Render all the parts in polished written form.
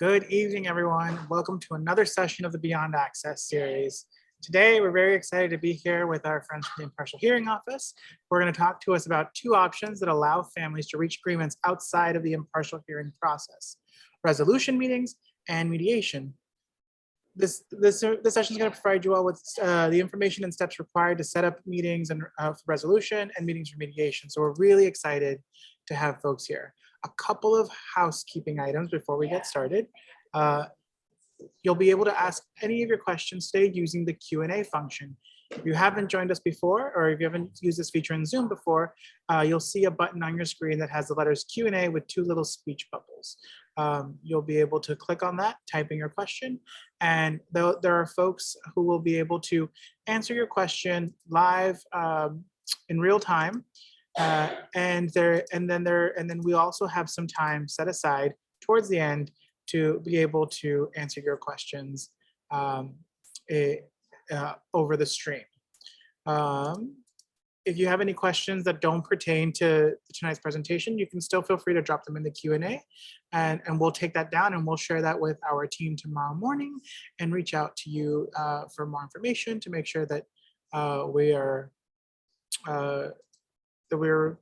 Good evening, everyone. Welcome to another session of the Beyond Access series. Today, we're very excited to be here with our friends from the Impartial Hearing Office. We're going to talk to us about two options that allow families to reach agreements outside of the impartial hearing process: resolution meetings and mediation. This session is going to provide you all with the information and steps required to set up meetings and for resolution and meetings for mediation. So we're really excited to have folks here. A couple of housekeeping items before we get started. You'll be able to ask any of your questions today using the Q&A function. If you haven't joined us before, or if you haven't used this feature in Zoom before, you'll see a button on your screen that has the letters Q&A with two little speech bubbles. You'll be able to click on that, type in your question, and there are folks who will be able to answer your question live in real time. And then we also have some time set aside towards the end to be able to answer your questions over the stream. If you have any questions that don't pertain to tonight's presentation, you can still feel free to drop them in the Q&A, and we'll take that down and we'll share that with our team tomorrow morning and reach out to you for more information to make sure that we're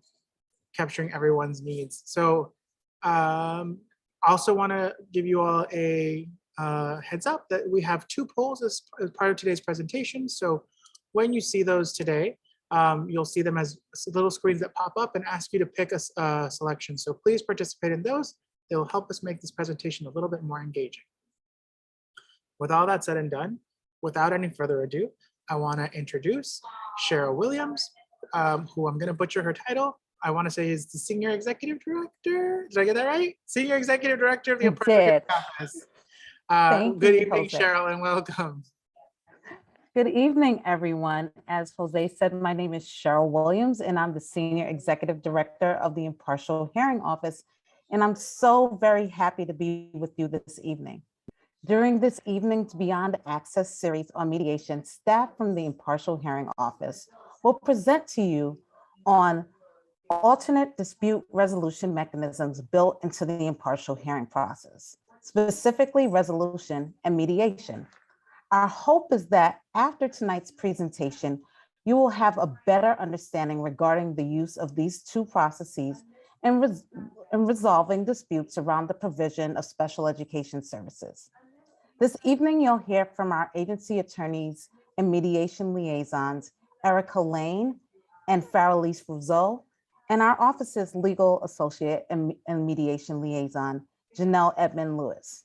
capturing everyone's needs. So also want to give you all a heads up that we have two polls as part of today's presentation. So when you see those today, you'll see them as little screens that pop up and ask you to pick a selection. So please participate in those. They will help us make this presentation a little bit more engaging. With all that said and done, without any further ado, I want to introduce Cheryl Williams, who I'm going to butcher her title. I want to say is the Senior Executive Director. Did I get that right? Senior Executive Director of the Impartial Hearing Office. Good evening, Jose. Cheryl, and welcome. Good evening, everyone. As Jose said, my name is Cheryl Williams, and I'm the Senior Executive Director of the Impartial Hearing Office. And I'm so very happy to be with you this evening. During this evening's Beyond Access series on mediation, staff from the Impartial Hearing Office will present to you on alternate dispute resolution mechanisms built into the impartial hearing process, specifically resolution and mediation. Our hope is that after tonight's presentation, you will have a better understanding regarding the use of these two processes in resolving disputes around the provision of special education services. This evening, you'll hear from our agency attorneys and mediation liaisons, Erica Lane and Balaish Rios, and our office's legal associate and mediation liaison, Janelle Edmond Lewis.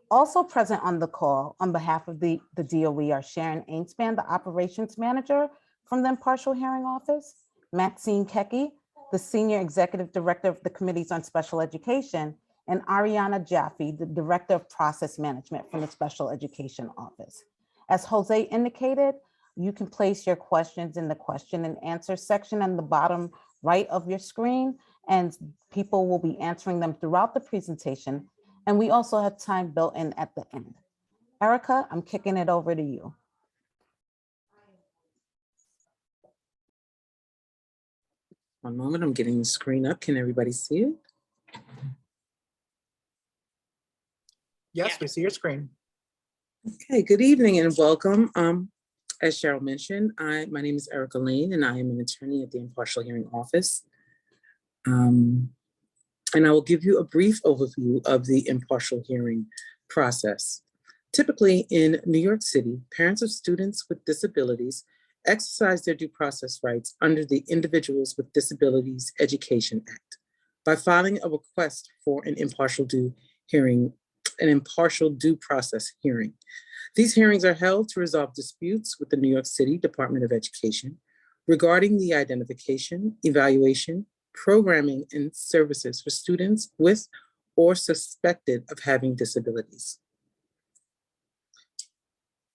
Also present on the call on behalf of the DOE are Sharon Ainspan, the operations manager from the Impartial Hearing Office, Maxine Kecke, the Senior Executive Director of the Committees on Special Education, and Ariana Jaffe, the Director of Process Management from the Special Education Office. As Jose indicated, you can place your questions in the question and answer section on the bottom right of your screen, and people will be answering them throughout the presentation. And we also have time built in at the end. Erica, I'm kicking it over to you. One moment, I'm getting the screen up. Can everybody see it? Yes, we see your screen. Okay, good evening and welcome. As Cheryl mentioned, my name is Erica Lane and I am an attorney at the Impartial Hearing Office. And I will give you a brief overview of the impartial hearing process. Typically in New York City, parents of students with disabilities exercise their due process rights under the Individuals with Disabilities Education Act by filing a request for an impartial due process hearing. These hearings are held to resolve disputes with the New York City Department of Education regarding the identification, evaluation, programming, and services for students with or suspected of having disabilities.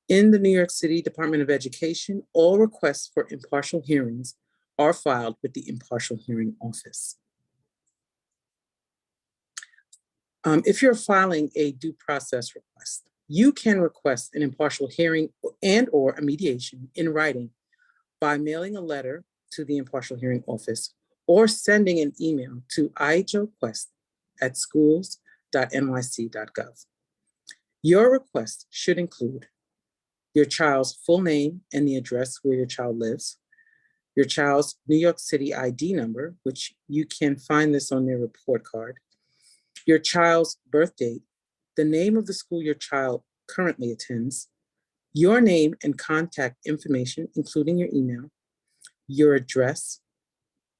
In the New York City Department of Education, all requests for impartial hearings are filed with the Impartial Hearing Office. If you're filing a due process request, you can request an impartial hearing and/or a mediation in writing by mailing a letter to the Impartial Hearing Office or sending an email to ihquest@schools mediations.nyc.gov. Your request should include your child's full name and the address where your child lives, your child's New York City ID number, which you can find this on their report card, your child's birth date, the name of the school your child currently attends, your name and contact information, including your email, your address,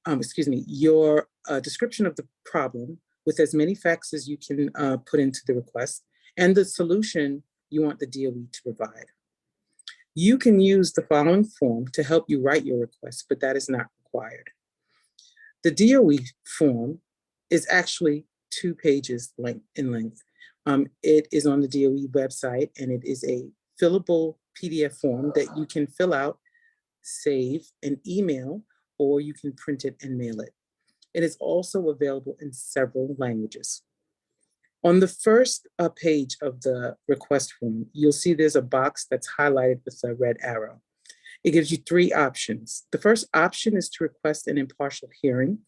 your description of the problem with as many facts as you can put into the request, and the solution you want the DOE to provide. You can use the following form to help you write your request, but that is not required. The DOE form is actually 2 pages in length. It is on the DOE website, and it is a fillable PDF form that you can fill out, save, and email, or you can print it and mail it. It is also available in several languages. On the first page of the request form, you'll see there's a box that's highlighted with a red arrow. It gives you 3 options. The first option is to request an impartial hearing.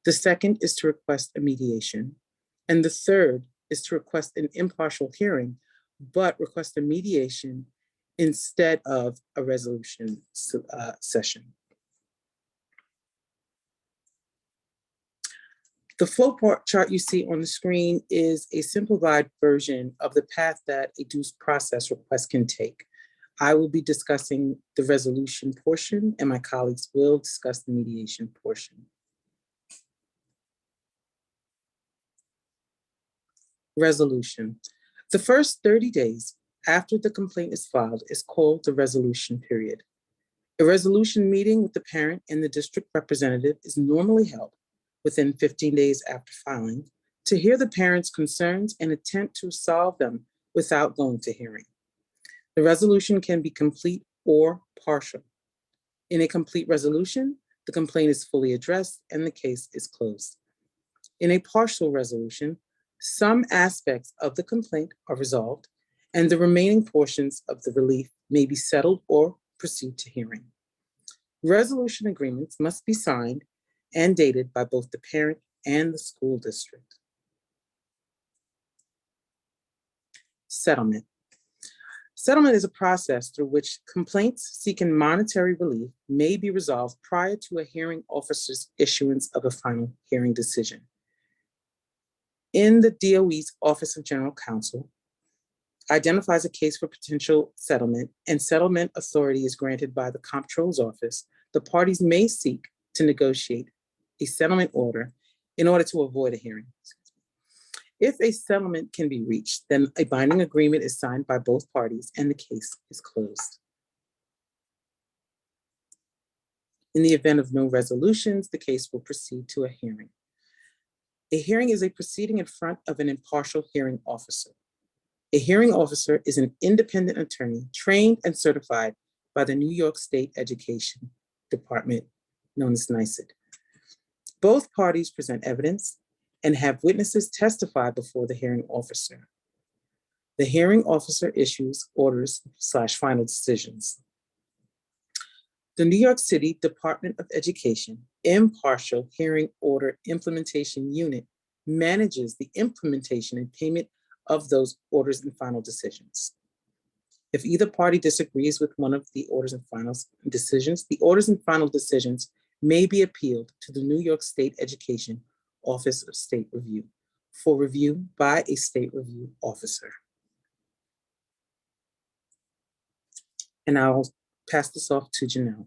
The second is to request a mediation. And the third is to request an impartial hearing, but request a mediation instead of a resolution session. The flow chart you see on the screen is a simplified version of the path that a due process request can take. I will be discussing the resolution portion, and my colleagues will discuss the mediation portion. Resolution. The first 30 days after the complaint is filed is called the resolution period. A resolution meeting with the parent and the district representative is normally held within 15 days after filing to hear the parent's concerns and attempt to resolve them without going to hearing. The resolution can be complete or partial. In a complete resolution, the complaint is fully addressed and the case is closed. In a partial resolution, some aspects of the complaint are resolved and the remaining portions of the relief may be settled or proceed to hearing. Resolution agreements must be signed and dated by both the parent and the school district. Settlement. Settlement is a process through which complaints seeking monetary relief may be resolved prior to a hearing officer's issuance of a final hearing decision. In the DOE's Office of General Counsel, identifies a case for potential settlement, and settlement authority is granted by the Comptroller's Office, the parties may seek to negotiate a settlement order in order to avoid a hearing. If a settlement can be reached, then a binding agreement is signed by both parties and the case is closed. In the event of no resolutions, the case will proceed to a hearing. A hearing is a proceeding in front of an impartial hearing officer. A hearing officer is an independent attorney trained and certified by the New York State Education Department, known as NYCDOE. Both parties present evidence and have witnesses testify before the hearing officer. The hearing officer issues orders/final decisions. The New York City Department of Education Impartial Hearing Order Implementation Unit manages the implementation and payment of those orders and final decisions. If either party disagrees with one of the orders and final decisions, the orders and final decisions may be appealed to the New York State Education Office of State Review for review by a state review officer. And I'll pass this off to Janelle.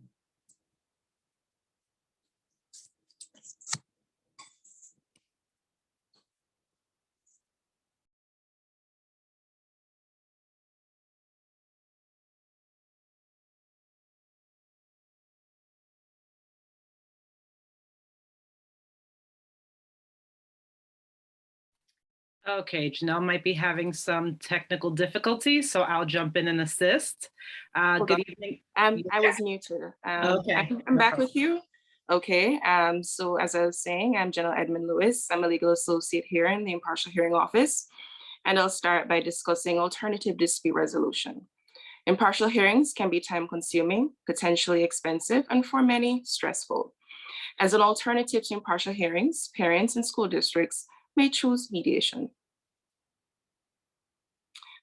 Okay, Janelle might be having some technical difficulties, so I'll jump in and assist. Good evening. I was muted. Okay. I'm back with you. Okay, so as I was saying, I'm Janelle Edmund Lewis. I'm a legal associate here in the Impartial Hearing Office, and I'll start by discussing alternative dispute resolution. Impartial hearings can be time-consuming, potentially expensive, and for many, stressful. As an alternative to impartial hearings, parents and school districts may choose mediation.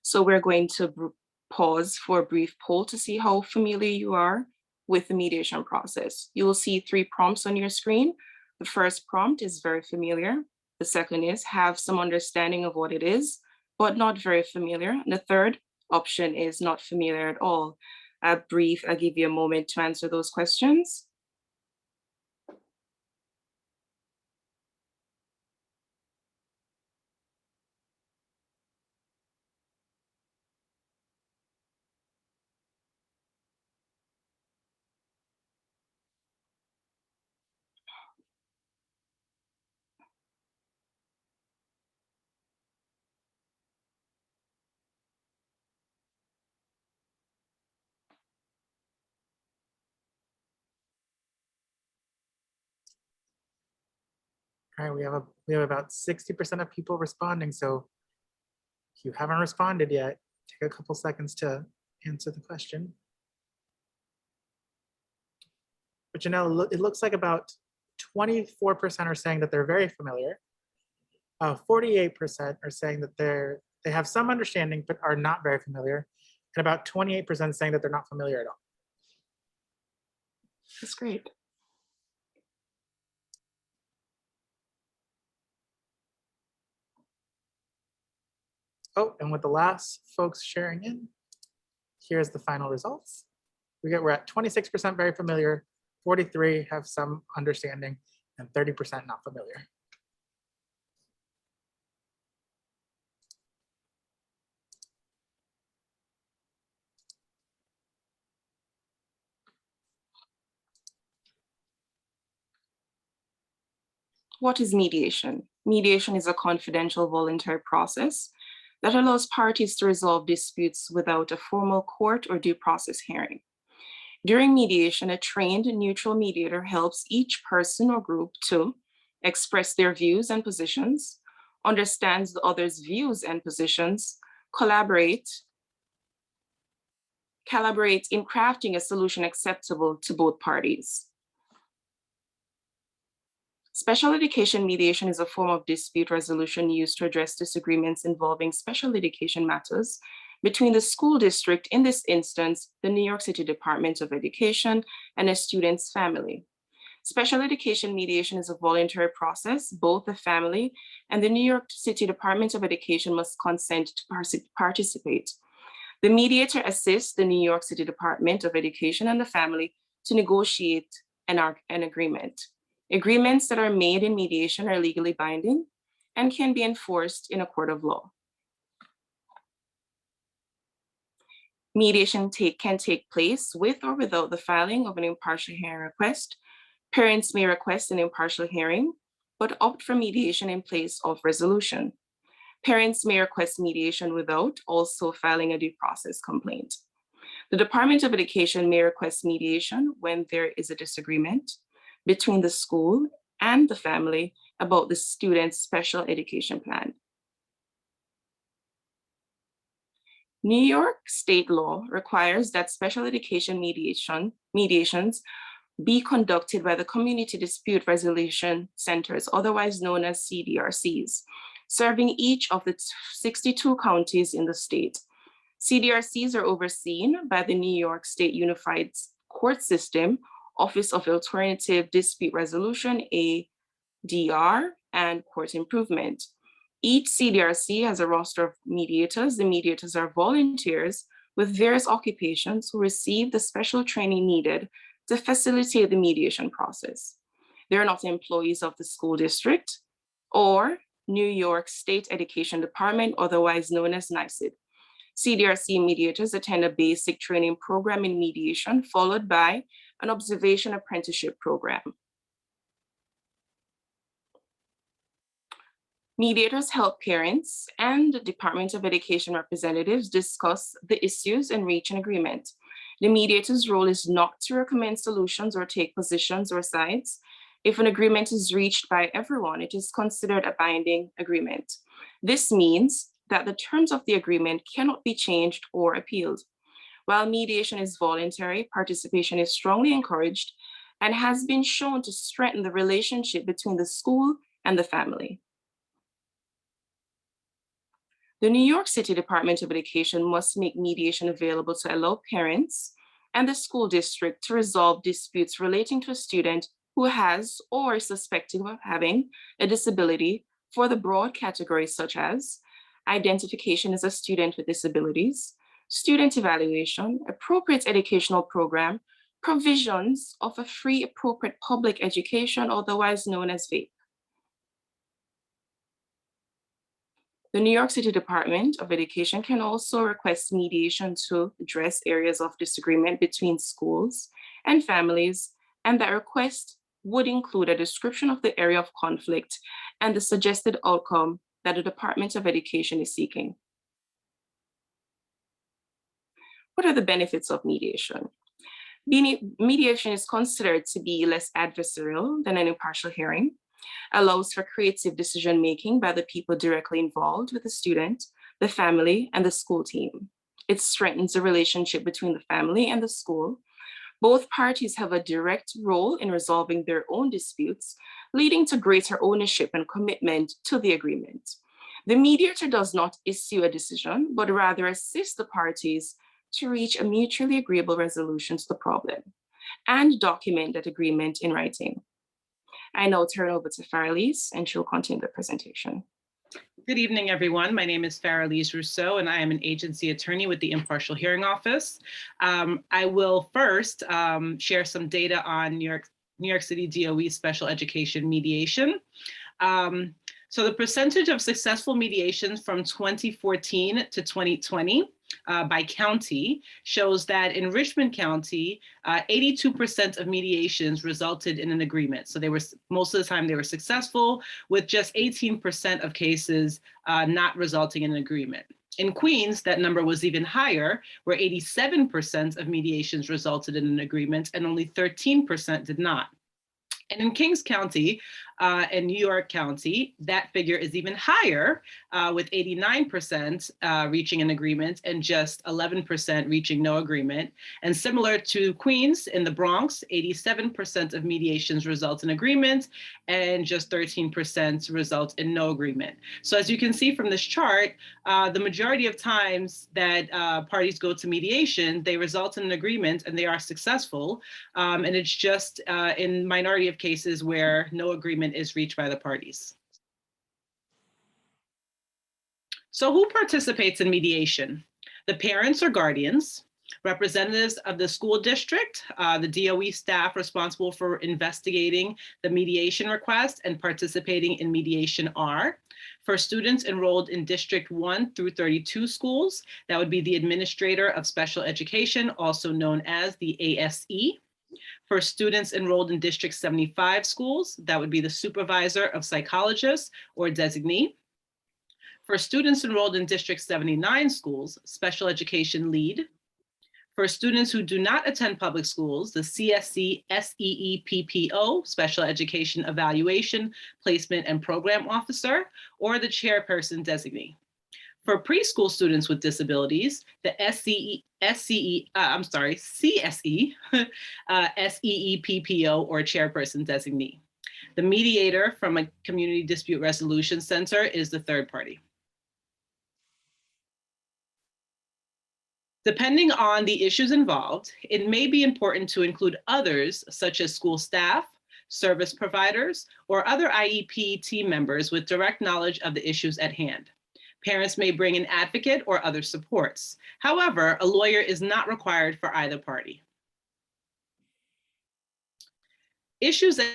So we're going to pause for a brief poll to see how familiar you are with the mediation process. You will see 3 prompts on your screen. The first prompt is very familiar. The second is have some understanding of what it is, but not very familiar. And the third option is not familiar at all. I'll give you a moment to answer those questions. All right, we have about 60% of people responding. So if you haven't responded yet, take a couple seconds to answer the question. But it looks like about 24% are saying that they're very familiar. 48% are saying that they have some understanding but are not very familiar, and about 28% saying that they're not familiar at all. That's great. Oh, and with the last folks sharing in, here's the final results. We're at 26% very familiar, 43 have some understanding, and 30% not familiar. What is mediation? Mediation is a confidential voluntary process that allows parties to resolve disputes without a formal court or due process hearing. During mediation, a trained neutral mediator helps each person or group to express their views and positions, understands the other's views and positions, collaborate in crafting a solution acceptable to both parties. Special education mediation is a form of dispute resolution used to address disagreements involving special education matters between the school district, in this instance, the New York City Department of Education, and a student's family. Special education mediation is a voluntary process. Both the family and the New York City Department of Education must consent to participate. The mediator assists the New York City Department of Education and the family to negotiate an agreement. Agreements that are made in mediation are legally binding and can be enforced in a court of law. Mediation can take place with or without the filing of an impartial hearing request. Parents may request an impartial hearing, but opt for mediation in place of resolution. Parents may request mediation without also filing a due process complaint. The Department of Education may request mediation when there is a disagreement between the school and the family about the student's special education plan. New York state law requires that special education mediations be conducted by the Community Dispute Resolution Centers, otherwise known as CDRCs, serving each of the 62 counties in the state. CDRCs are overseen by the New York State Unified Court System, Office of Alternative Dispute Resolution, ADR, and Court Improvement. Each CDRC has a roster of mediators. The mediators are volunteers with various occupations who receive the special training needed to facilitate the mediation process. They're not employees of the school district or New York State Education Department, otherwise known as NYCDOE. CDRC mediators attend a basic training program in mediation, followed by an observation apprenticeship program. Mediators help parents and the Department of Education representatives discuss the issues and reach an agreement. The mediator's role is not to recommend solutions or take positions or sides. If an agreement is reached by everyone, it is considered a binding agreement. This means that the terms of the agreement cannot be changed or appealed. While mediation is voluntary, participation is strongly encouraged and has been shown to strengthen the relationship between the school and the family. The New York City Department of Education must make mediation available to allow parents and the school district to resolve disputes relating to a student who has or is suspected of having a disability for the broad categories such as identification as a student with disabilities, student evaluation, appropriate educational program, provisions of a free appropriate public education, otherwise known as FAPE. The New York City Department of Education can also request mediation to address areas of disagreement between schools and families, and that request would include a description of the area of conflict and the suggested outcome that the Department of Education is seeking. What are the benefits of mediation? Mediation is considered to be less adversarial than an impartial hearing, allows for creative decision-making by the people directly involved with the student, the family, and the school team. It strengthens the relationship between the family and the school. Both parties have a direct role in resolving their own disputes, leading to greater ownership and commitment to the agreement. The mediator does not issue a decision, but rather assist the parties to reach a mutually agreeable resolution to the problem and document that agreement in writing. I now turn over to Faralise, and she'll continue the presentation. Good evening, everyone. My name is Faralise Rousseau, and I am an agency attorney with the Impartial Hearing Office. I will first share some data on New York City DOE special education mediation. So the percentage of successful mediations from 2014 to 2020 by county shows that in Richmond County, 82% of mediations resulted in an agreement. So they were, most of the time they were successful, with just 18% of cases not resulting in an agreement. In Queens, that number was even higher, where 87% of mediations resulted in an agreement and only 13% did not. And in Kings County and New York County, that figure is even higher, with 89% reaching an agreement and just 11% reaching no agreement. And similar to Queens, in the Bronx, 87% of mediations result in agreement and just 13% result in no agreement. So as you can see from this chart, the majority of times that parties go to mediation, they result in an agreement and they are successful. And it's just in minority of cases where no agreement is reached by the parties. So who participates in mediation? The parents or guardians, representatives of the school district, the DOE staff responsible for investigating the mediation request and participating in mediation are. For students enrolled in District 1 through 32 schools, that would be the Administrator of Special Education, also known as the ASE. For students enrolled in District 75 schools, that would be the Supervisor of Psychologists or designee. For students enrolled in District 79 schools, Special Education Lead. For students who do not attend public schools, the CSC SEEPPO, Special Education Evaluation, Placement and Program Officer, or the Chairperson Designee. For preschool students with disabilities, the CSE, SEEPPO or Chairperson Designee. The mediator from a Community Dispute Resolution Center is the third party. Depending on the issues involved, it may be important to include others such as school staff, service providers, or other IEP team members with direct knowledge of the issues at hand. Parents may bring an advocate or other supports. However, a lawyer is not required for either party. Issues that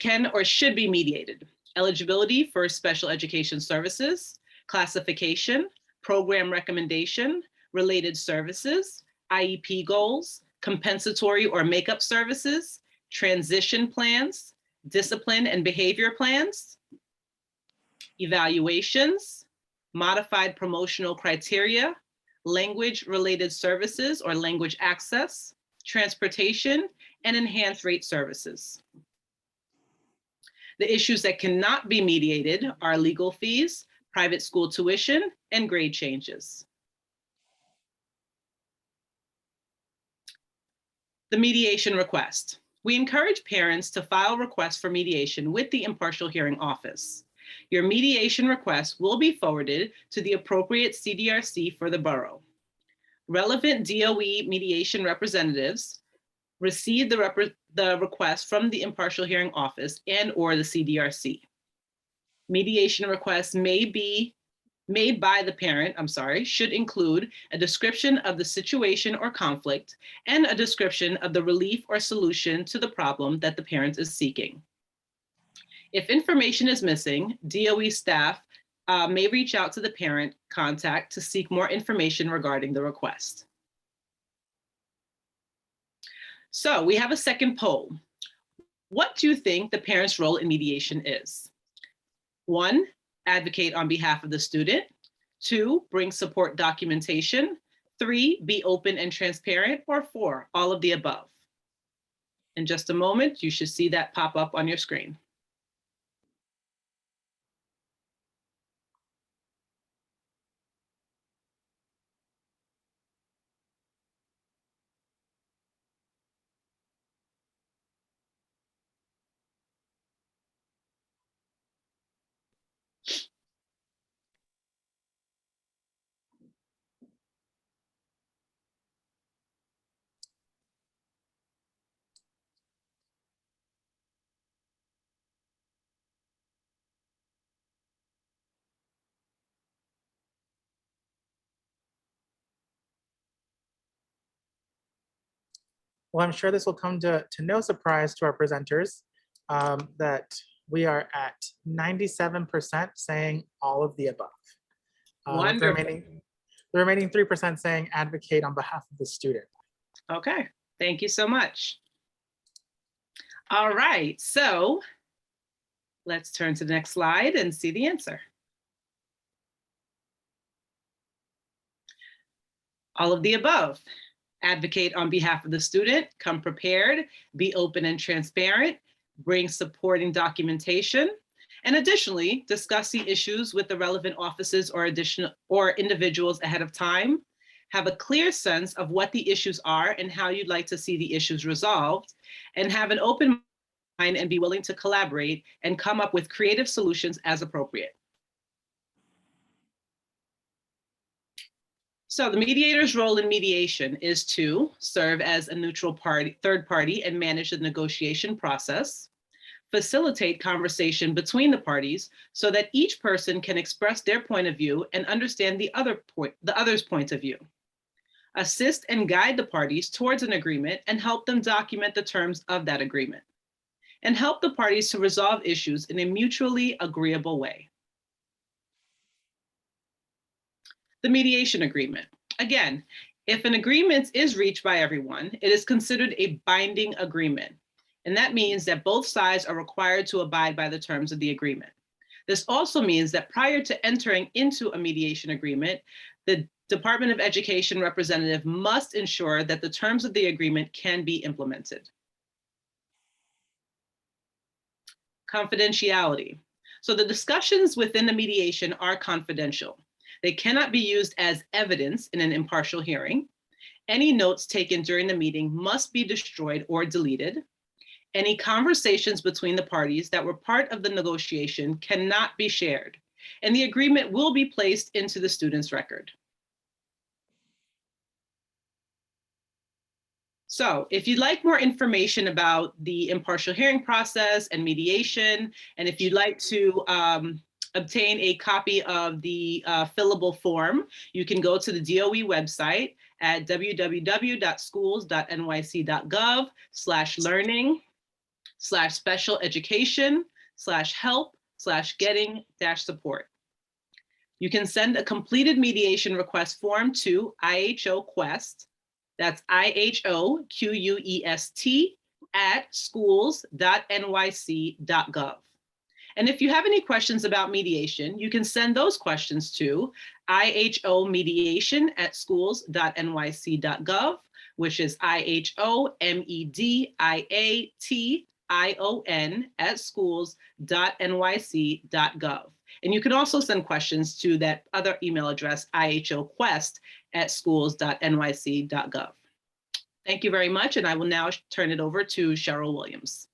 can or should be mediated: eligibility for special education services, classification, program recommendation, related services, IEP goals, compensatory or makeup services, transition plans, discipline and behavior plans, evaluations, modified promotional criteria, language-related services or language access, transportation, and enhanced rate services. The issues that cannot be mediated are legal fees, private school tuition, and grade changes. The mediation request. We encourage parents to file requests for mediation with the Impartial Hearing Office. Your mediation request will be forwarded to the appropriate CDRC for the borough. Relevant DOE mediation representatives receive the request from the impartial hearing office and/or the CDRC. Mediation requests made by the parent, should include a description of the situation or conflict and a description of the relief or solution to the problem that the parent is seeking. If information is missing, DOE staff may reach out to the parent contact to seek more information regarding the request. So we have a second poll. What do you think the parent's role in mediation is? 1, advocate on behalf of the student. 2, bring support documentation. 3, be open and transparent. Or 4, all of the above. In just a moment, you should see that pop up on your screen. Well, I'm sure this will come to no surprise to our presenters that we are at 97% saying all of the above. The Wonderful. remaining 3% saying advocate on behalf of the student. Okay, thank you so much. All right, so let's turn to the next slide and see the answer. All of the above. Advocate on behalf of the student, come prepared, be open and transparent, bring supporting documentation, and additionally, discuss the issues with the relevant offices or individuals ahead of time, have a clear sense of what the issues are and how you'd like to see the issues resolved, and have an open mind and be willing to collaborate and come up with creative solutions as appropriate. So the mediator's role in mediation is to serve as a neutral third party and manage the negotiation process, facilitate conversation between the parties so that each person can express their point of view and understand the other's point of view, assist and guide the parties towards an agreement and help them document the terms of that agreement, and help the parties to resolve issues in a mutually agreeable way. The mediation agreement. Again, if an agreement is reached by everyone, it is considered a binding agreement. And that means that both sides are required to abide by the terms of the agreement. This also means that prior to entering into a mediation agreement, the Department of Education representative must ensure that the terms of the agreement can be implemented. Confidentiality. So the discussions within the mediation are confidential. They cannot be used as evidence in an impartial hearing. Any notes taken during the meeting must be destroyed or deleted. Any conversations between the parties that were part of the negotiation cannot be shared, and the agreement will be placed into the student's record. So if you'd like more information about the impartial hearing process and mediation, and if you'd like to obtain a copy of the fillable form, you can go to the DOE website at www.schools.nyc.gov/learning/special education/help/getting-support. You can send a completed mediation request form to IHO Quest, that's IHOQUEST @schools.nyc.gov. And if you have any questions about mediation, you can send those questions to IHOmediation@schools.nyc.gov, which is IHOmediation@schools.nyc.gov. And you can also send questions to that other email address, IHOquest@schools.nyc.gov. Thank you very much, and I will now turn it over to Cheryl Williams.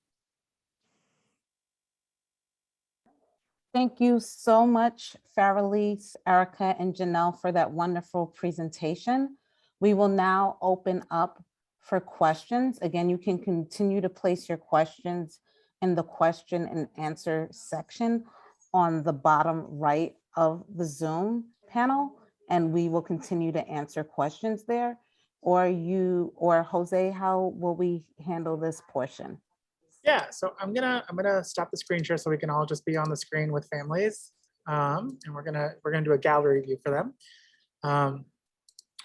Thank you so much, Farrelise, Erica, and Janelle for that wonderful presentation. We will now open up for questions. Again, you can continue to place your questions in the question and answer section on the bottom right of the Zoom panel, and we will continue to answer questions there. Or Jose, how will we handle this portion? Yeah, so I'm gonna stop the screen share so we can all just be on the screen with families, and we're gonna do a gallery view for them.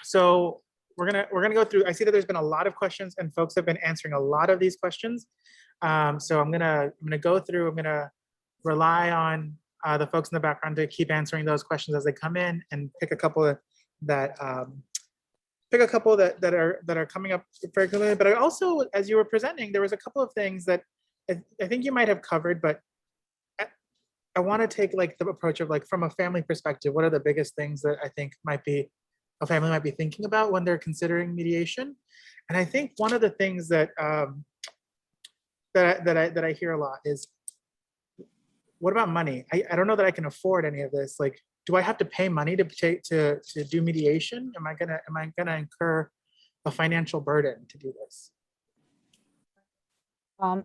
So we're gonna go through. I see that there's been a lot of questions, and folks have been answering a lot of these questions. So I'm gonna go through. I'm gonna rely on the folks in the background to keep answering those questions as they come in, and pick a couple that are coming up frequently. But I also, as you were presenting, there was a couple of things that I think you might have covered, but I want to take like the approach of like from a family perspective, what are the biggest things that I think a family might be thinking about when they're considering mediation? And I think one of the things that that I hear a lot is, what about money? I don't know that I can afford any of this. Like, do I have to pay money to do mediation? Am I gonna incur a financial burden to do this?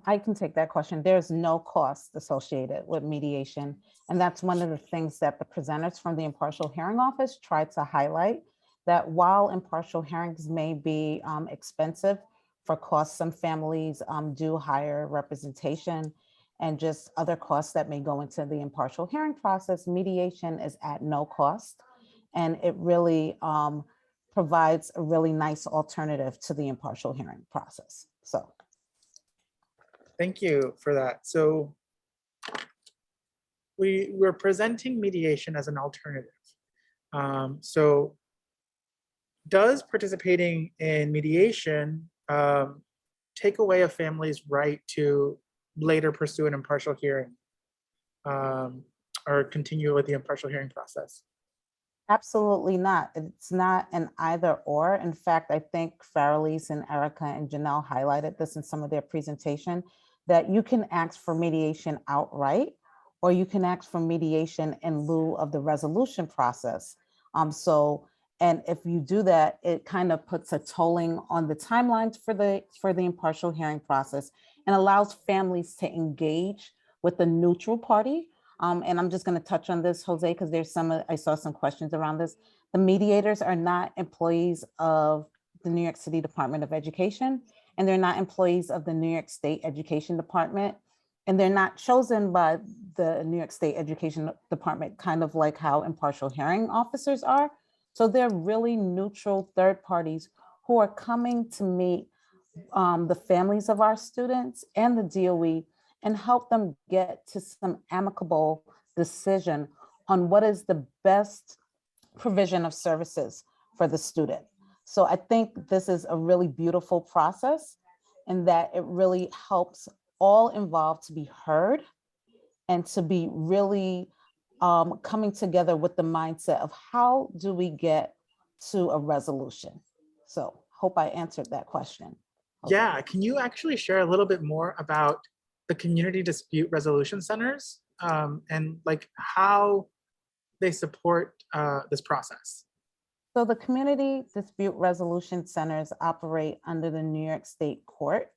I can take that question. There's no cost associated with mediation. And that's one of the things that the presenters from the Impartial Hearing Office tried to highlight, that while impartial hearings may be expensive for costs, some families do hire representation and just other costs that may go into the impartial hearing process. Mediation is at no cost, and it really provides a really nice alternative to the impartial hearing process. So. Thank you for that. So we're presenting mediation as an alternative. So does participating in mediation take away a family's right to later pursue an impartial hearing or continue with the impartial hearing process? Absolutely not. It's not an either or. In fact, I think Farrelise and Erica and Janelle highlighted this in some of their presentation, that you can ask for mediation outright, or you can ask for mediation in lieu of the resolution process. And if you do that, it kind of puts a tolling on the timelines for the impartial hearing process and allows families to engage with the neutral party. And I'm just going to touch on this, Jose, because I saw some questions around this. The mediators are not employees of the New York City Department of Education, and they're not employees of the New York State Education Department, and they're not chosen by the New York State Education Department, kind of like how impartial hearing officers are. So they're really neutral third parties who are coming to meet the families of our students and the DOE and help them get to some amicable decision on what is the best provision of services for the student. So I think this is a really beautiful process, in that it really helps all involved to be heard and to be really coming together with the mindset of how do we get to a resolution. So hope I answered that question. Yeah, can you actually share a little bit more about the community dispute resolution centers and like how they support this process? So the community dispute resolution centers operate under the New York State courts.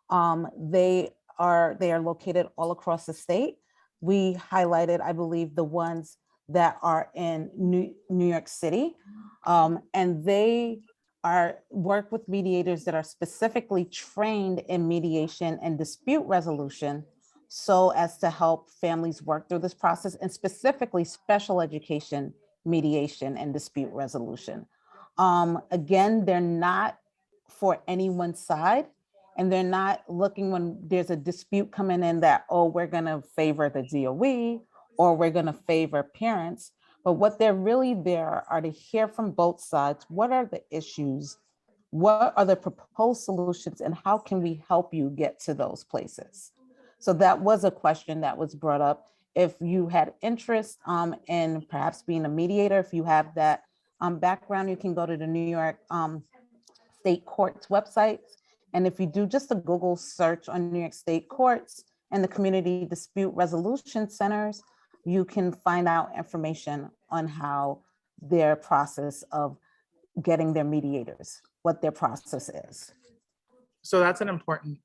They are located all across the state. We highlighted, I believe, the ones that are in New York City, and they work with mediators that are specifically trained in mediation and dispute resolution, so as to help families work through this process, and specifically special education mediation and dispute resolution. Again, they're not for anyone's side, and they're not looking when there's a dispute coming in that, oh, we're gonna favor the DOE or we're gonna favor parents. But what they're really there are to hear from both sides. What are the issues? What are the proposed solutions, and how can we help you get to those places? So that was a question that was brought up. If you had interest in perhaps being a mediator, if you have that background, you can go to the New York State Courts websites. And if you do just a Google search on New York State Courts and the Community Dispute Resolution Centers, you can find out information on how their process of getting their mediators, what their process is. So that's an important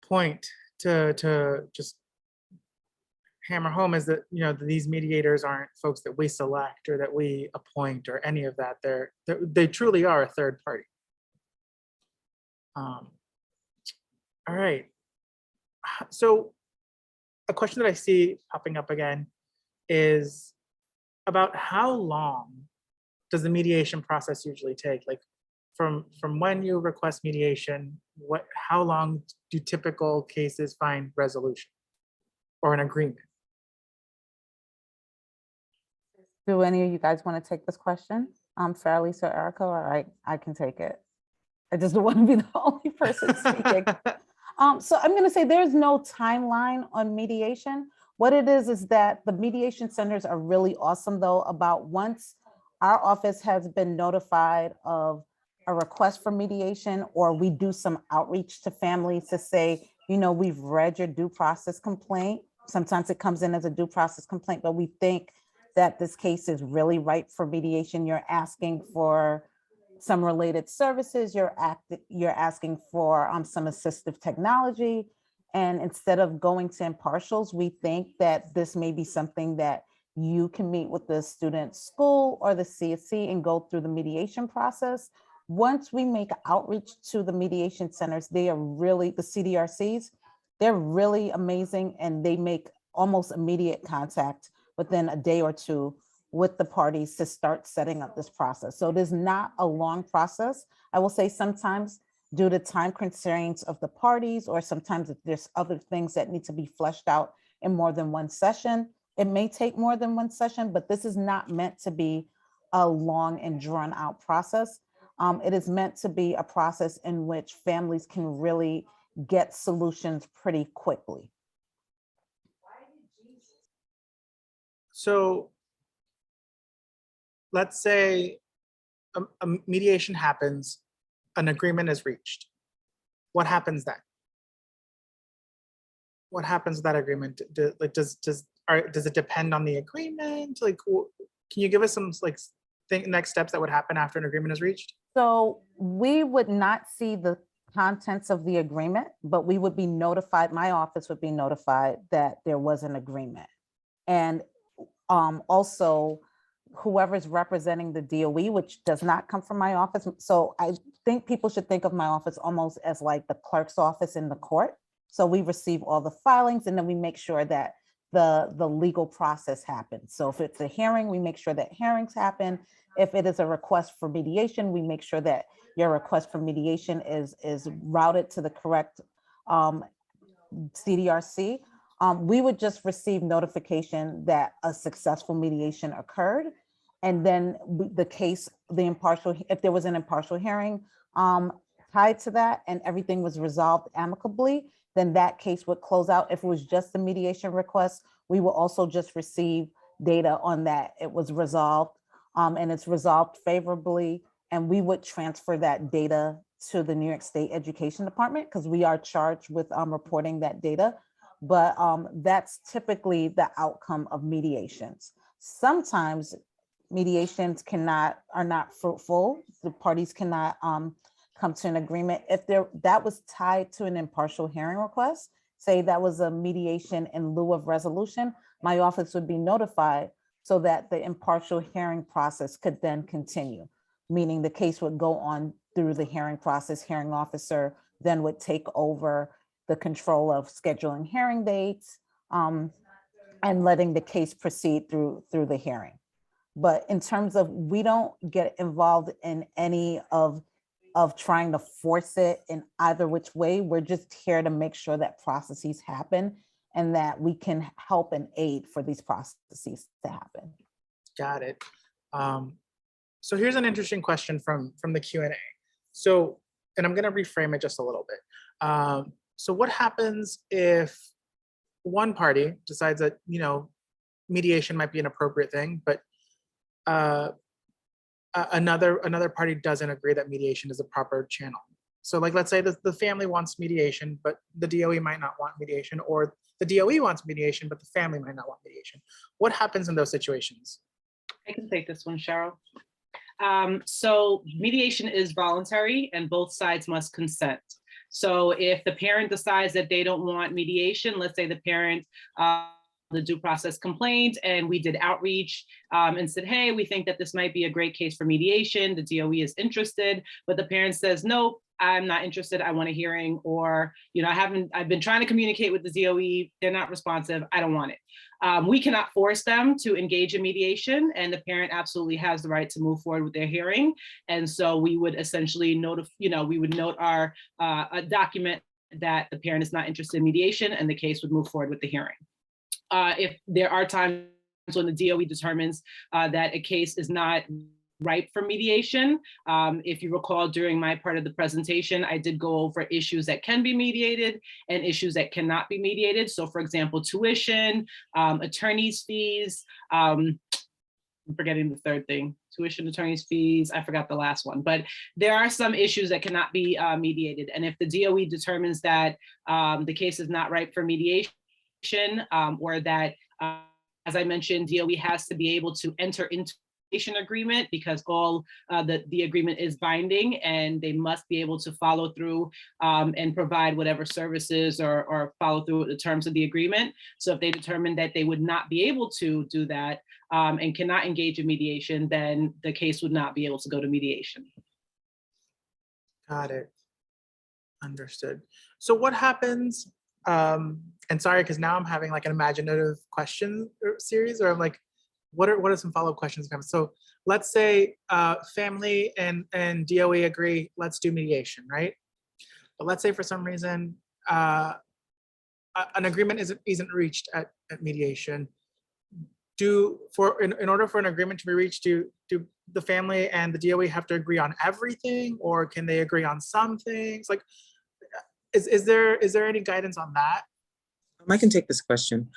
point to just hammer home, is that, you know, these mediators aren't folks that we select or that we appoint or any of that. They truly are a third party. All right. So a question that I see popping up again is about how long does the mediation process usually take? Like from when you request mediation, how long do typical cases find resolution or an agreement? Do any of you guys want to take this question? Fairly, or Erica, or I can take it. I just don't want to be the only person speaking. So I'm going to say there's no timeline on mediation. What it is that the mediation centers are really awesome, though, about once our office has been notified of a request for mediation, or we do some outreach to families to say, you know, we've read your due process complaint. Sometimes it comes in as a due process complaint, but we think that this case is really ripe for mediation. You're asking for some related services, you're asking for some assistive technology. And instead of going to impartials, we think that this may be something that you can meet with the student school or the CSC and go through the mediation process. Once we make outreach to the mediation centers, they are really, the CDRCs, they're really amazing, and they make almost immediate contact within a day or two with the parties to start setting up this process. So it is not a long process. I will say sometimes due to time constraints of the parties, or sometimes if there's other things that need to be fleshed out in more than one session, it may take more than one session, but this is not meant to be a long and drawn out process. It is meant to be a process in which families can really get solutions pretty quickly. So let's say a mediation happens, an agreement is reached. What happens then? What happens to that agreement? Does it depend on the agreement? Like, can you give us some next steps that would happen after an agreement is reached? So we would not see the contents of the agreement, but we would be notified, my office would be notified that there was an agreement. And also whoever's representing the DOE, which does not come from my office. So I think people should think of my office almost as like the clerk's office in the court. So we receive all the filings, and then we make sure that the legal process happens. So if it's a hearing, we make sure that hearings happen. If it is a request for mediation, we make sure that your request for mediation is routed to the correct CDRC. We would just receive notification that a successful mediation occurred. And then the case, if there was an impartial hearing tied to that and everything was resolved amicably, then that case would close out. If it was just a mediation request, we will also just receive data on that it was resolved and it's resolved favorably. And we would transfer that data to the New York State Education Department because we are charged with reporting that data. But that's typically the outcome of mediations. Sometimes mediations are not fruitful. The parties cannot come to an agreement. If that was tied to an impartial hearing request, say that was a mediation in lieu of resolution, my office would be notified so that the impartial hearing process could then continue, meaning the case would go on through the hearing process. Hearing officer then would take over the control of scheduling hearing dates and letting the case proceed through the hearing. But in terms of, we don't get involved in any of trying to force it in either which way. We're just here to make sure that processes happen and that we can help and aid for these processes to happen. Got it. So here's an interesting question from the Q&A. So, and I'm gonna reframe it just a little bit. So what happens if one party decides that, you know, mediation might be an appropriate thing, but another party doesn't agree that mediation is a proper channel? So like, let's say the family wants mediation, but the DOE might not want mediation, or the DOE wants mediation, but the family might not want mediation. What happens in those situations? I can take this one, Cheryl. So mediation is voluntary and both sides must consent. So if the parent decides that they don't want mediation, let's say the parent, the due process complaint, and we did outreach and said, hey, we think that this might be a great case for mediation. The DOE is interested, but the parent says, nope, I'm not interested. I want a hearing, or, I've been trying to communicate with the DOE. They're not responsive. I don't want it. We cannot force them to engage in mediation, and the parent absolutely has the right to move forward with their hearing. And so we would essentially note our document that the parent is not interested in mediation, and the case would move forward with the hearing. If there are times when the DOE determines that a case is not ripe for mediation. If you recall, during my part of the presentation, I did go over issues that can be mediated and issues that cannot be mediated. So for example, tuition, attorney's fees, I'm forgetting the third thing, tuition, attorney's fees, I forgot the last one, but there are some issues that cannot be mediated. And if the DOE determines that the case is not ripe for mediation, or that, as I mentioned, DOE has to be able to enter into agreement, because all the agreement is binding, and they must be able to follow through and provide whatever services or follow through with the terms of the agreement. So if they determine that they would not be able to do that and cannot engage in mediation, then the case would not be able to go to mediation. Got it. Understood. So what happens, and sorry, because now I'm having like an imaginative question series, or I'm like, what are some follow-up questions? So let's say family and DOE agree, let's do mediation, right? But let's say for some reason an agreement isn't reached at mediation. In order for an agreement to be reached, do the family and the DOE have to agree on everything, or can they agree on some things? Like, is there any guidance on that? I can take this question.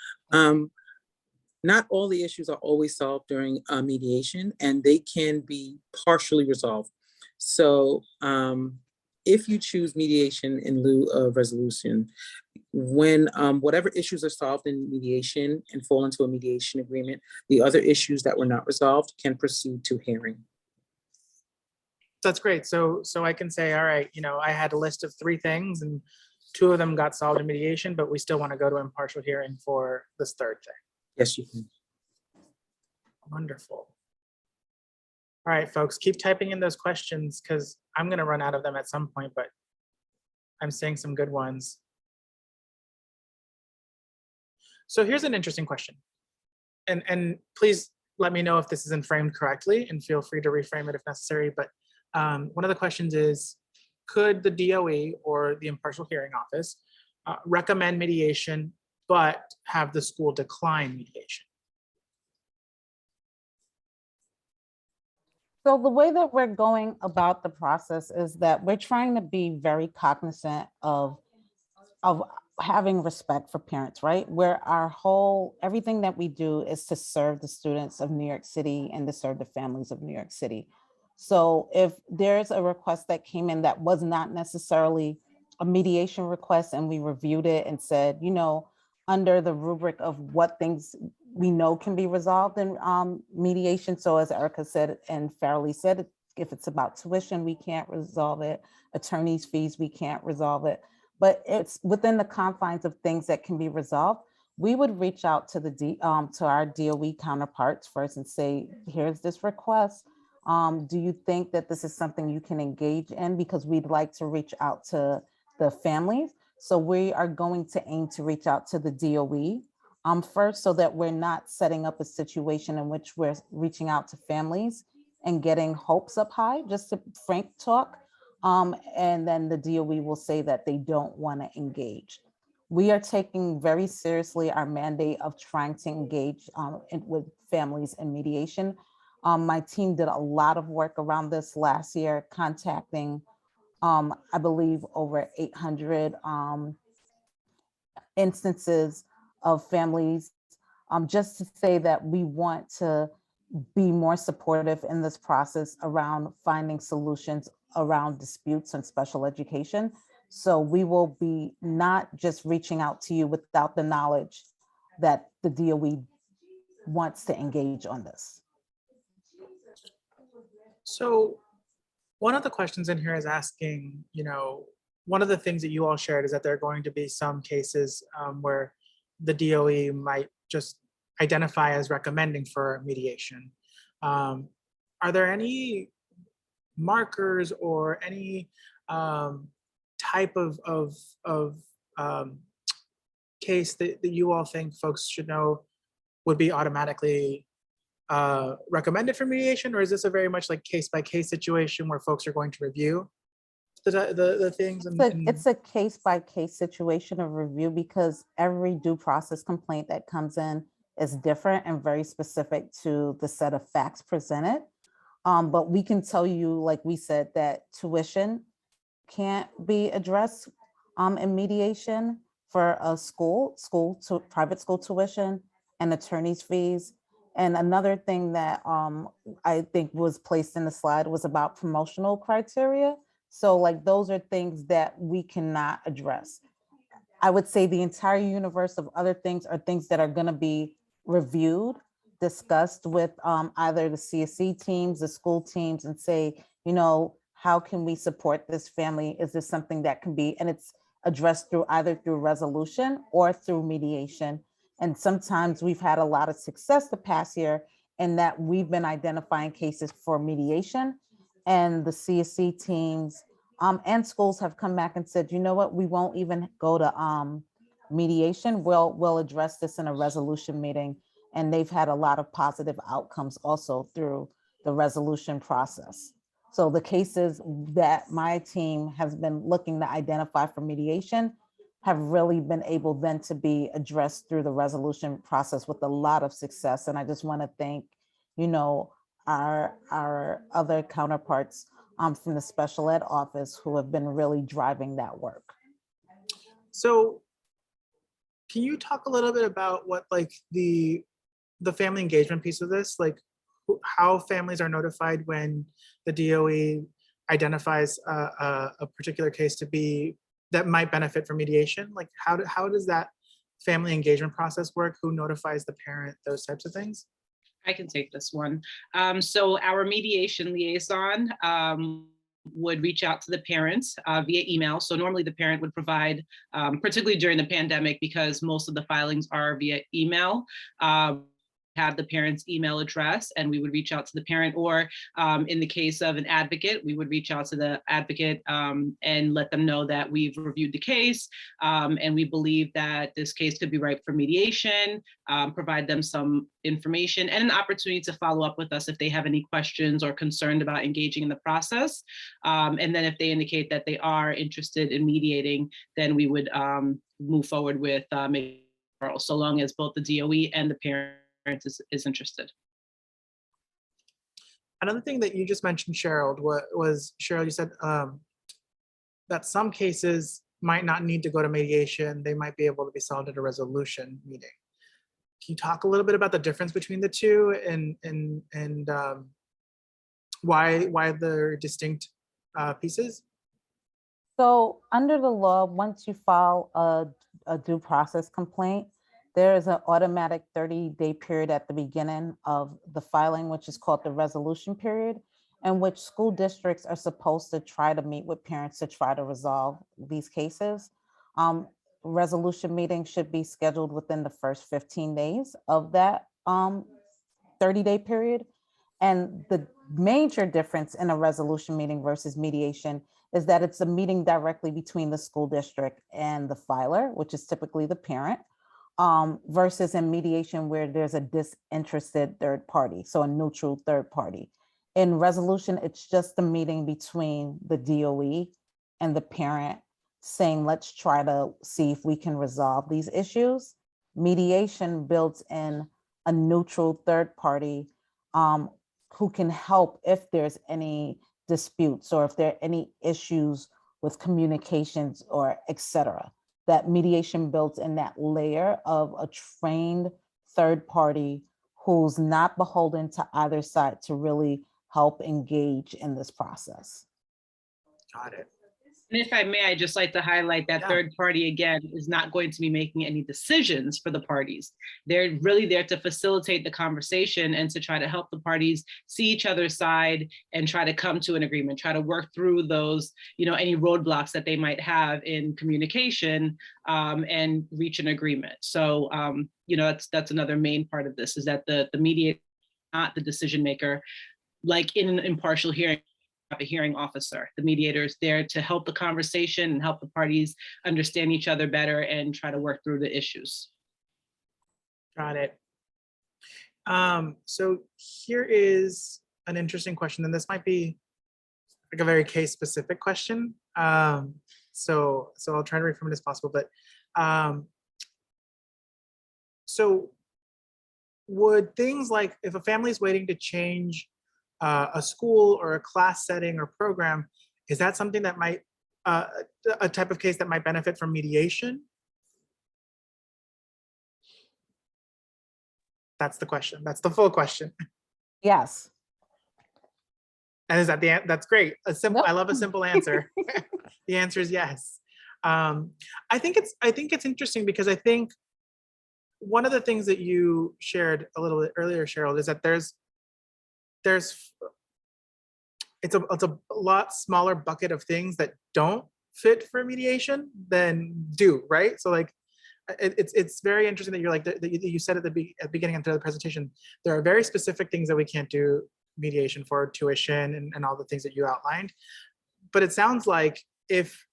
Not all the issues are always solved during mediation, and they can be partially resolved. So if you choose mediation in lieu of resolution, when whatever issues are solved in mediation and fall into a mediation agreement, the other issues that were not resolved can proceed to hearing. That's great. So I can say, all right, I had a list of 3 things and 2 of them got solved in mediation, but we still want to go to impartial hearing for this 3rd thing. Yes, you can. Wonderful. All right, folks, keep typing in those questions because I'm going to run out of them at some point, but I'm seeing some good ones. So here's an interesting question. And please let me know if this isn't framed correctly, and feel free to reframe it if necessary. But one of the questions is, could the DOE or the Impartial Hearing Office recommend mediation but have the school decline mediation? So the way that we're going about the process is that we're trying to be very cognizant of having respect for parents, right? Where everything that we do is to serve the students of New York City and to serve the families of New York City. So if there's a request that came in that was not necessarily a mediation request, and we reviewed it and said, under the rubric of what things we know can be resolved in mediation. So as Erica said, and fairly said, if it's about tuition, we can't resolve it. Attorney's fees, we can't resolve it. But it's within the confines of things that can be resolved. We would reach out to to our DOE counterparts first and say, here's this request. Do you think that this is something you can engage in? Because we'd like to reach out to the families. So we are going to aim to reach out to the DOE first, so that we're not setting up a situation in which we're reaching out to families and getting hopes up high, just to frank talk. And then the DOE will say that they don't want to engage. We are taking very seriously our mandate of trying to engage with families in mediation. My team did a lot of work around this last year, contacting, I believe, over 800 instances of families, just to say that we want to be more supportive in this process around finding solutions around disputes in special education, So we will be not just reaching out to you without the knowledge that the DOE wants to engage on this. So one of the questions in here is asking, one of the things that you all shared is that there are going to be some cases where the DOE might just identify as recommending for mediation. Are there any markers or any type of case that you all think folks should know would be automatically recommended for mediation, or is this a very much like case by case situation where folks are going to review the things? It's a case by case situation of review, because every due process complaint that comes in is different and very specific to the set of facts presented. But we can tell you, like we said, that tuition can't be addressed in mediation for a private school tuition and attorney's fees. And another thing that I think was placed in the slide was about promotional criteria. So like those are things that we cannot address. I would say the entire universe of other things are things that are going to be reviewed, discussed with either the CSC teams, the school teams, and say, how can we support this family? Is this something that can be, and it's addressed through either through resolution or through mediation. And sometimes we've had a lot of success the past year in that we've been identifying cases for mediation, and the CSC teams and schools have come back and said, you know what, we won't even go to mediation. We'll address this in a resolution meeting. And they've had a lot of positive outcomes also through the resolution process. So the cases that my team has been looking to identify for mediation have really been able then to be addressed through the resolution process with a lot of success. And I just want to thank, our other counterparts from the special ed office who have been really driving that work. So can you talk a little bit about what like the family engagement piece of this, like how families are notified when the DOE identifies a particular case to be that might benefit from mediation? Like how does that family engagement process work? Who notifies the parent, those types of things? I can take this one. So our mediation liaison would reach out to the parents via email. So normally the parent would provide, particularly during the pandemic, because most of the filings are via email, have the parent's email address, and we would reach out to the parent, or in the case of an advocate, we would reach out to the advocate and let them know that we've reviewed the case and we believe that this case could be ripe for mediation, provide them some information and an opportunity to follow up with us if they have any questions or concerned about engaging in the process. And then if they indicate that they are interested in mediating, then we would move forward with making referrals, so long as both the DOE and the parent is interested. Another thing that you just mentioned, Cheryl, was Cheryl, you said that some cases might not need to go to mediation. They might be able to be solved at a resolution meeting. Can you talk a little bit about the difference between the two and why they're distinct pieces? So under the law, once you file a due process complaint, there is an automatic 30-day period at the beginning of the filing, which is called the resolution period, in which school districts are supposed to try to meet with parents to try to resolve these cases. Resolution meetings should be scheduled within the first 15 days of that 30-day period. And the major difference in a resolution meeting versus mediation is that it's a meeting directly between the school district and the filer, which is typically the parent. Versus in mediation where there's a disinterested third party, so a neutral third party. In resolution, it's just a meeting between the DOE and the parent saying, let's try to see if we can resolve these issues. Mediation builds in a neutral third party who can help if there's any disputes or if there are any issues with communications or et cetera. That mediation builds in that layer of a trained third party who's not beholden to either side to really help engage in this process. Got it. And if I may, I'd just like to highlight that Yeah. third party, again, is not going to be making any decisions for the parties. They're really there to facilitate the conversation and to try to help the parties see each other's side and try to come to an agreement, try to work through those, any roadblocks that they might have in communication, and reach an agreement. So, that's another main part of this, is that the mediator, not the decision maker, like in an impartial hearing, a hearing officer. The mediator is there to help the conversation and help the parties understand each other better and try to work through the issues. Got it. So here is an interesting question, and this might be like a very case specific question. So I'll try to reframe it as possible, but so would things like, if a family is waiting to change a school or a class setting or program, is that something that might, a type of case that might benefit from mediation? That's the question. That's the full question. Yes. And is that that's great. A simple, Nope. I love a simple answer. The answer is yes. I think it's interesting because I think one of the things that you shared a little bit earlier, Cheryl, is that it's a lot smaller bucket of things that don't fit for mediation than do, right? So like, it's very interesting that you're like, that you said at the beginning and through the presentation, there are very specific things that we can't do mediation for, tuition and all the things that you outlined. But it sounds like if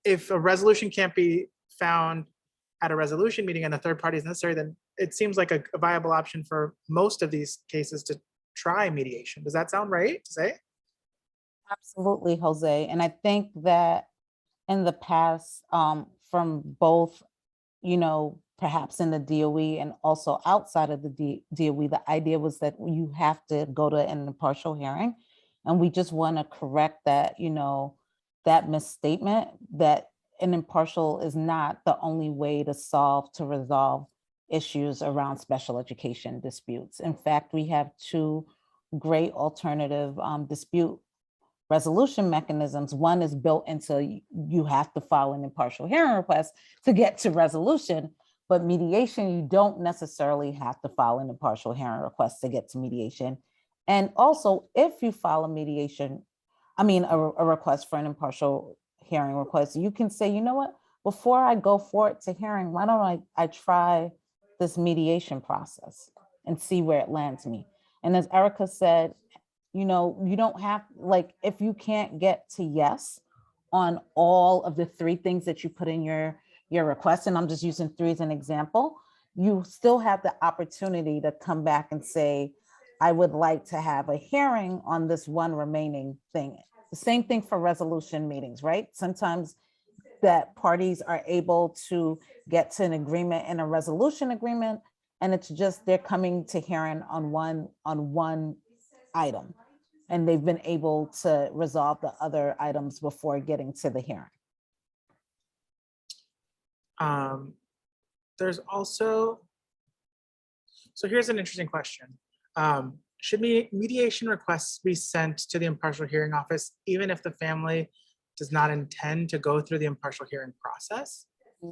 a resolution can't be found at a resolution meeting and a third party is necessary, then it seems like a viable option for most of these cases to try mediation. Does that sound right to say? Absolutely, Jose. And I think that in the past, from both, perhaps in the DOE and also outside of the DOE, the idea was that you have to go to an impartial hearing. And we just want to correct that, that misstatement, that an impartial is not the only way to resolve issues around special education disputes. In fact, we have two great alternative dispute resolution mechanisms. One is built into, you have to file an impartial hearing request to get to resolution, but mediation, you don't necessarily have to file an impartial hearing request to get to mediation. And also, if you file a request for an impartial hearing request, you can say, you know what, before I go forward to hearing, why don't I try this mediation process and see where it lands me. And as Erica said, you don't have, like, if you can't get to yes on all of the three things that you put in your request, and I'm just using three as an example, you still have the opportunity to come back and say, I would like to have a hearing on this one remaining thing. The same thing for resolution meetings, right? Sometimes that parties are able to get to an agreement in a resolution agreement, and it's just they're coming to hearing on one item, and they've been able to resolve the other items before getting to the hearing. There's also, so here's an interesting question. Should mediation requests be sent to the impartial hearing office, even if the family does not intend to go through the impartial hearing process?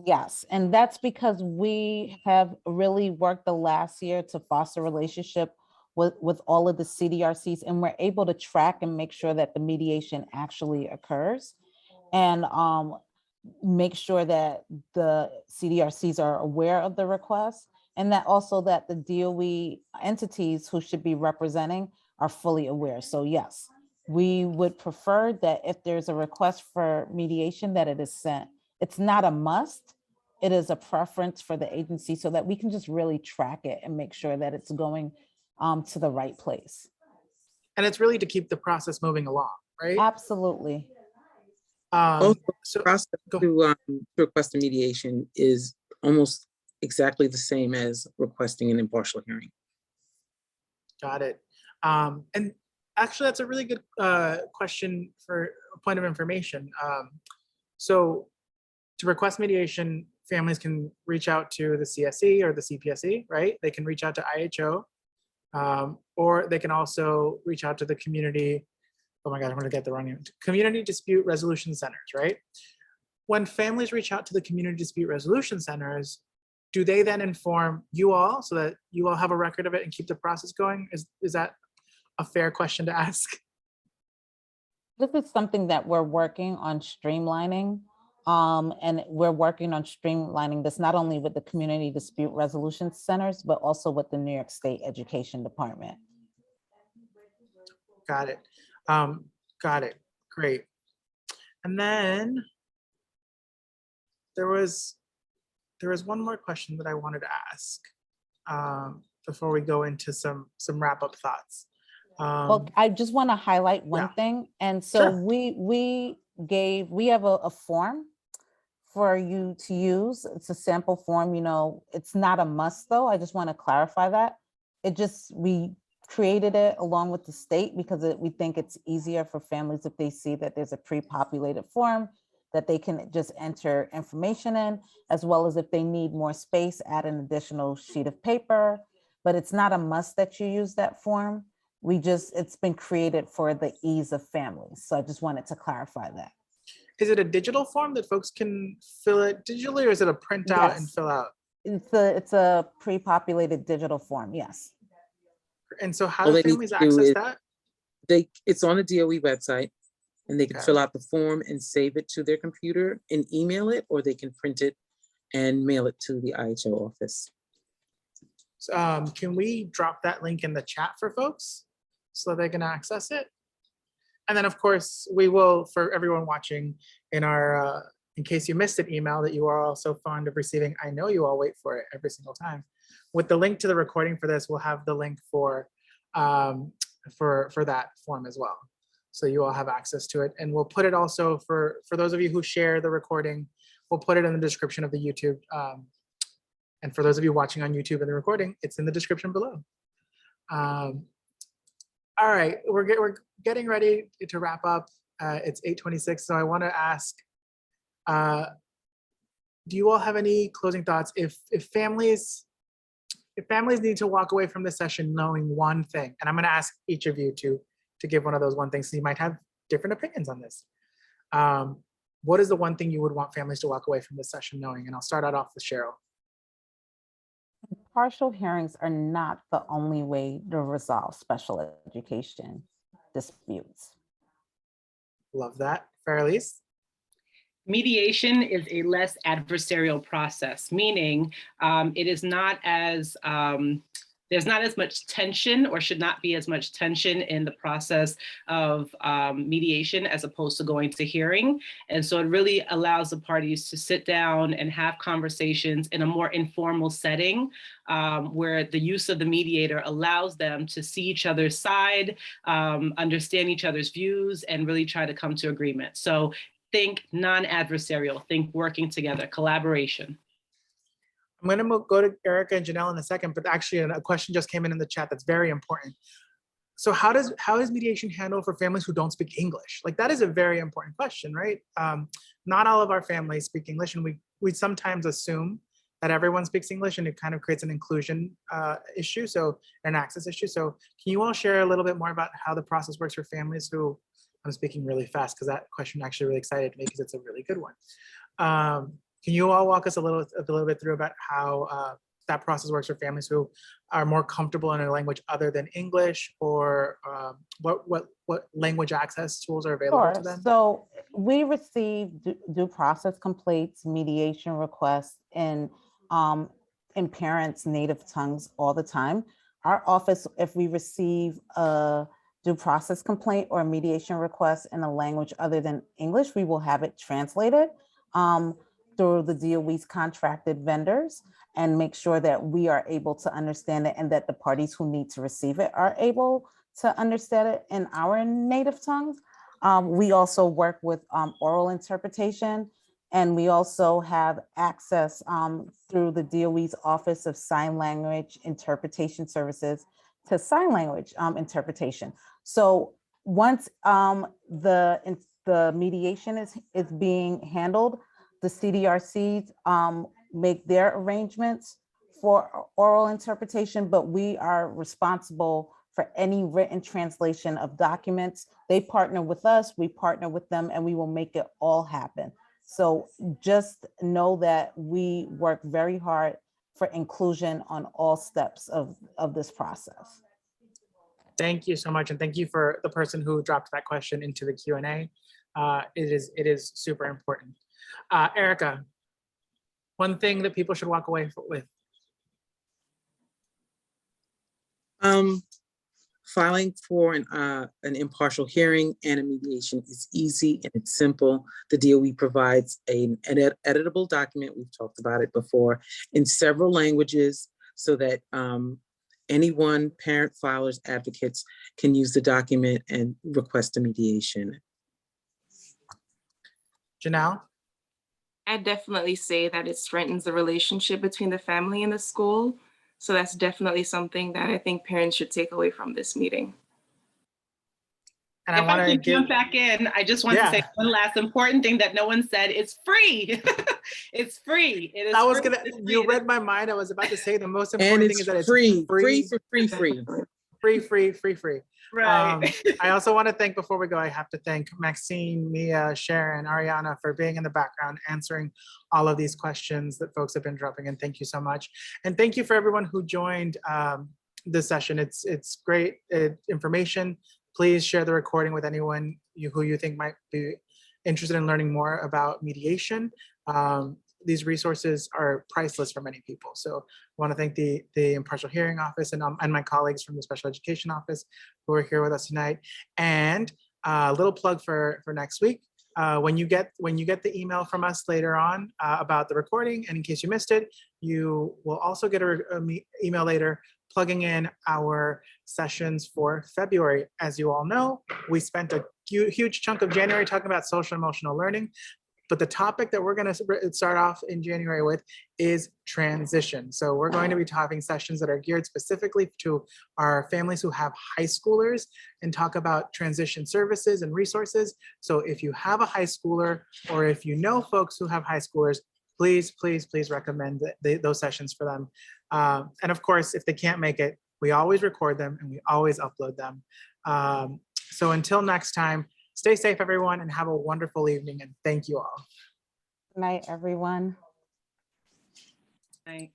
Yes, and that's because we have really worked the last year to foster relationship with all of the CDRCs, and we're able to track and make sure that the mediation actually occurs, and make sure that the CDRCs are aware of the request, and that also that the DOE entities who should be representing are fully aware. So yes, we would prefer that if there's a request for mediation, that it is sent. It's not a must. It is a preference for the agency so that we can just really track it and make sure that it's going to the right place. And it's really to keep the process moving along, right? Absolutely. Also, So the process to request a mediation is almost exactly the same as requesting an impartial hearing. got it. And actually, that's a really good question for a point of information. So to request mediation, families can reach out to the CSE or the CPSE, right? They can reach out to IHO, or they can also reach out to the community oh my God, I'm gonna get the wrong name, community dispute resolution centers, right? When families reach out to the community dispute resolution centers, do they then inform you all so that you all have a record of it and keep the process going? Is that a fair question to ask? This is something that we're working on streamlining. And we're working on streamlining this not only with the community dispute resolution centers, but also with the New York State Education Department. Got it. Got it. Great. And then there was one more question that I wanted to ask before we go into some wrap-up thoughts. Well, I just want to highlight one thing. And so Sure. we have a form for you to use. It's a sample form, you know, it's not a must though. I just want to clarify that. We created it along with the state because we think it's easier for families if they see that there's a pre-populated form that they can just enter information in, as well as if they need more space, add an additional sheet of paper, but it's not a must that you use that form. It's been created for the ease of families. So I just wanted to clarify that. Is it a digital form that folks can fill it digitally, or is it a printout and Yes. fill out? It's a pre-populated digital form, yes. And so how All do they need families to do access is that? It's on the DOE website, and they can Okay. fill out the form and save it to their computer and email it, or they can print it and mail it to the IHO office. Can we drop that link in the chat for folks so they can access it? And then of course we will, for everyone watching, in case you missed an email that you are all so fond of receiving, I know you all wait for it every single time. With the link to the recording for this, we'll have the link for that form as well. So you all have access to it. And we'll put it also for those of you who share the recording, we'll put it in the description of the YouTube. And for those of you watching on YouTube and the recording, it's in the description below. All right, we're getting ready to wrap up. It's 8:26, so I want to ask, do you all have any closing thoughts? If families need to walk away from this session knowing one thing, and I'm going to ask each of you to give one of those one things, so you might have different opinions on this. What is the one thing you would want families to walk away from this session knowing? And I'll start out off with Cheryl. Partial hearings are not the only way to resolve special education disputes. Love that. Farrelise? Mediation is a less adversarial process, meaning it is not as, there's not as much tension, or should not be as much tension in the process of mediation as opposed to going to hearing. And so it really allows the parties to sit down and have conversations in a more informal setting, where the use of the mediator allows them to see each other's side, understand each other's views, and really try to come to agreement. So think non-adversarial, think working together, collaboration. I'm going to go to Erica and Janelle in a second, but actually a question just came in the chat that's very important. So how is mediation handled for families who don't speak English? Like, that is a very important question, right? Not all of our families speak English, and we sometimes assume that everyone speaks English, and it kind of creates an inclusion issue, so an access issue. So can you all share a little bit more about how the process works for families who, I'm speaking really fast because that question actually really excited me because it's a really good one. Can you all walk us a little bit through about how that process works for families who are more comfortable in a language other than English, or what language access tools are available to them? So we receive due process complaints, mediation requests in parents' native tongues all the time. Our office, if we receive a due process complaint or a mediation request in a language other than English, we will have it translated through the DOE's contracted vendors, and make sure that we are able to understand it, and that the parties who need to receive it are able to understand it in our native tongues. We also work with oral interpretation, and we also have access through the DOE's Office of Sign Language Interpretation Services to sign language interpretation. So once the mediation is being handled, the CDRCs make their arrangements for oral interpretation, but we are responsible for any written translation of documents. They partner with us, we partner with them, and we will make it all happen. So just know that we work very hard for inclusion on all steps of this process. Thank you so much. And thank you for the person who dropped that question into the Q&A. It is super important. Erica, one thing that people should walk away with. Filing for an impartial hearing and a mediation is easy and it's simple. The DOE provides an editable document, we've talked about it before, in several languages so that anyone, parent, filers, advocates can use the document and request a mediation. Janelle? I definitely say that it strengthens the relationship between the family and the school. So that's definitely something that I think parents should take away from this meeting. And If I want to could jump back in, I just want to say one last important thing that no one said. It's free. It's free. It is. I was free. gonna. It's You free. read my mind. I was about to say the most And important thing it's is that it's free. free. Right. I also want to thank, before we go, I have to thank Maxine, Mia, Sharon, Ariana for being in the background, answering all of these questions that folks have been dropping in. Thank you so much. And thank you for everyone who joined this session. It's great information. Please share the recording with anyone who you think might be interested in learning more about mediation. These resources are priceless for many people. So I want to thank the Impartial Hearing Office and my colleagues from the Special Education Office who are here with us tonight. And a little plug for next week. When you get the email from us later on about the recording, and in case you missed it, you will also get an email later plugging in our sessions for February. As you all know, we spent a huge chunk of January talking about social emotional learning. But the topic that we're going to start off in January with is transition. So we're going to be having sessions that are geared specifically to our families who have high schoolers and talk about transition services and resources. So if you have a high schooler or if you know folks who have high schoolers, please recommend those sessions for them. And of course, if they can't make it, we always record them and we always upload them. So until next time, stay safe, everyone, and have a wonderful evening. And thank you all. Good night, everyone. Right.